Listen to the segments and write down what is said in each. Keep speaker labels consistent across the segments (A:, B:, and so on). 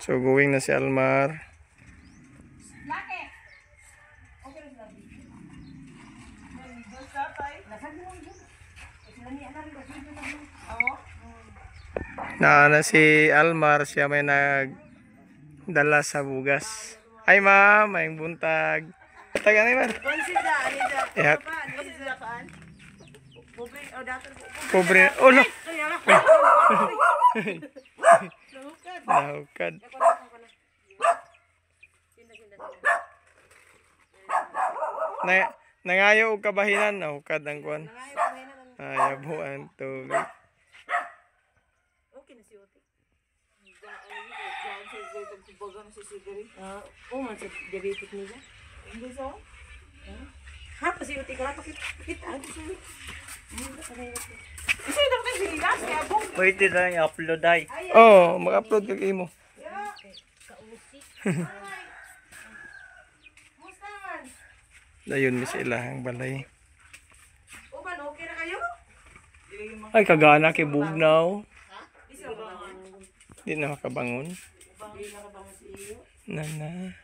A: So going na si Almar. Na si Almar, siya may nagdala sa bugas. Ay ma'am, may buntag. Taga na Almar. Yeah. Pobre. Oh no. Nahukad. Nangayo og kabahinan, nahukad ang kuan. Ayabuan tubig.
B: Okay na si Ote. Oh, man sa diabetic nila. Hindi so? Ha, pa si Ote ka lang pakita. Isa ito tayo sinigas, kaya bong.
C: Pwede na i-upload ay.
A: Oh, mag-upload kag imo.
B: Musta man?
A: Dayon mi sa ilahang balay.
B: Uban, okay na kayo?
A: Ay kagana kay bugnaw.
B: Isa ba?
A: Di na makabangon.
B: Hindi nakabangon si iyo.
A: Nana.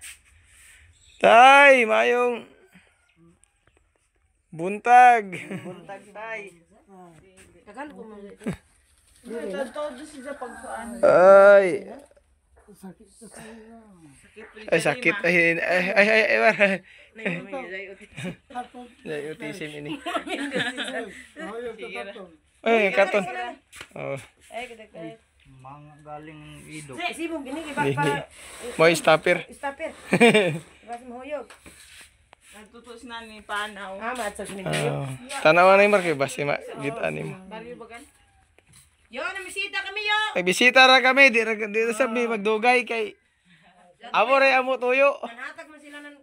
A: Tay, mayong buntag.
C: Buntag tay.
B: Tagal ko mo.
C: Todo siya pagpaan.
A: Ay. Ay sakit. Ay. Ay utisim ini. Ay katon. Oh.
B: Ay, kadagdag.
C: Mga galing idog.
B: Si mo gini iba
A: Dini.
B: pa.
A: Mo stopper.
B: Stopper. Kasi mo huyog.
C: Natutos na ni Panaw.
B: Matsag ni
A: Oh. Tanawan na Mar kay basi magitaan nimo.
B: Bali bagan. Yo, namisita kami yo.
A: Ay bisita ra kami, di ra sab mi magdugay kay amo ray amo tuyo.
B: Manhatag man sila ng